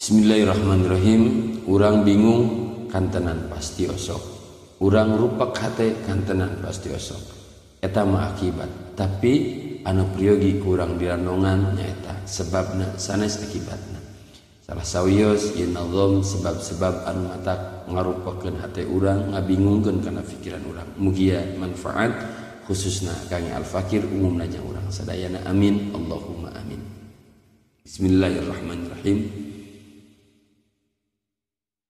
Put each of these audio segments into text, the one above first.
Bismillahirrahmanirrahim. Urang bingung kantenan pasti osok, urang rupak hate kantenan pasti osok. Eta mah akibat, tapi anu priyogi kurang diranongan nyaeta sebabna sanes akibatna. Salah sawios ieu nazam sebab-sebab anu matak ngarupakeun hate urang, ngabingungkeun kana pikiran urang. Mugia manfaat khususna kangge al-fakir umumna jeung urang sadayana. Amin Allahumma amin. Bismillahirrahmanirrahim.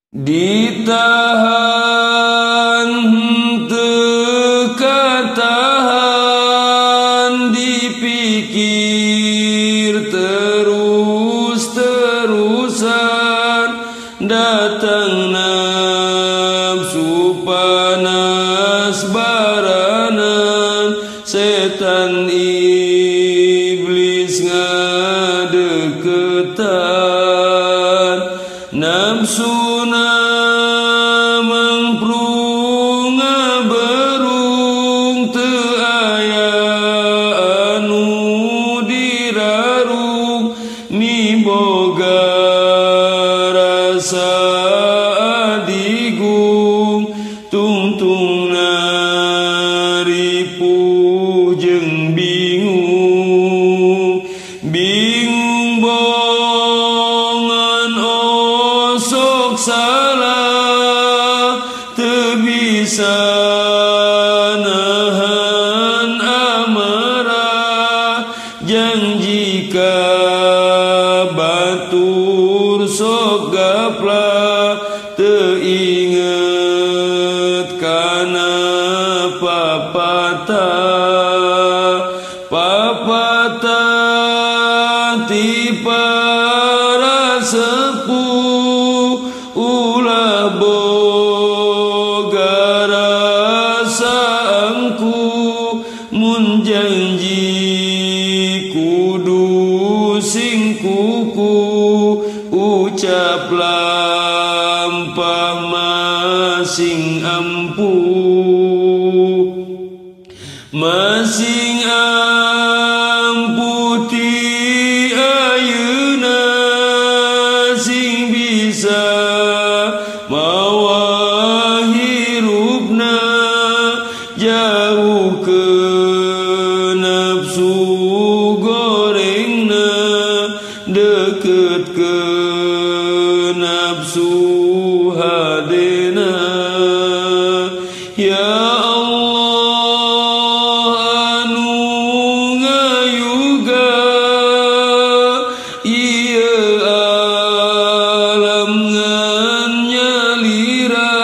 Ditahan teu katahan, dipikir terus-terusan, datang nafsu panas baranan, setan iblis ngadeketan, nafsu tungtung naripuh jeung bingung, bingung bongan osok salah, teu bisa nahan amarah, janjika batur sok gaplah, teu inget kana papatah ti para sepuh, ulah boga rasa angkuh, mun janji kudu sing kukuh, ucap lampah masing ampuh, masing ampuh ti ayeuna, sing bisa mawa hirupna, jauh ke nafsu gorengna, deket ke nafsu hadena. Ya Allah anu ngayuga ieu alam ngan nyalira,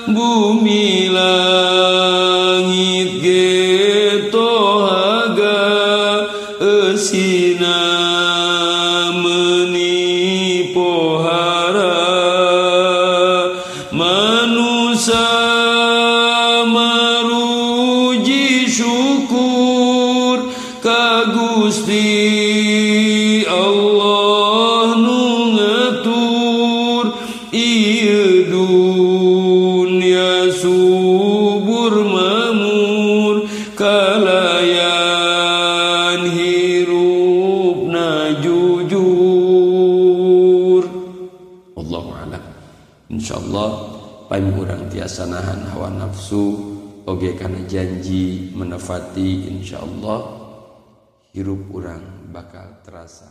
bumi langit ge tohaga, eusina meuni pohara, manusia maruji syukur ka Gusti Allah nu ngatur, ieu dunya subur mamur, kalayan hirupna jujur. Wallahu a'lam. Insyaallah paling urang tiasa nahan hawa nafsu oge kana janji menepati, insyaallah hirup urang bakal terasa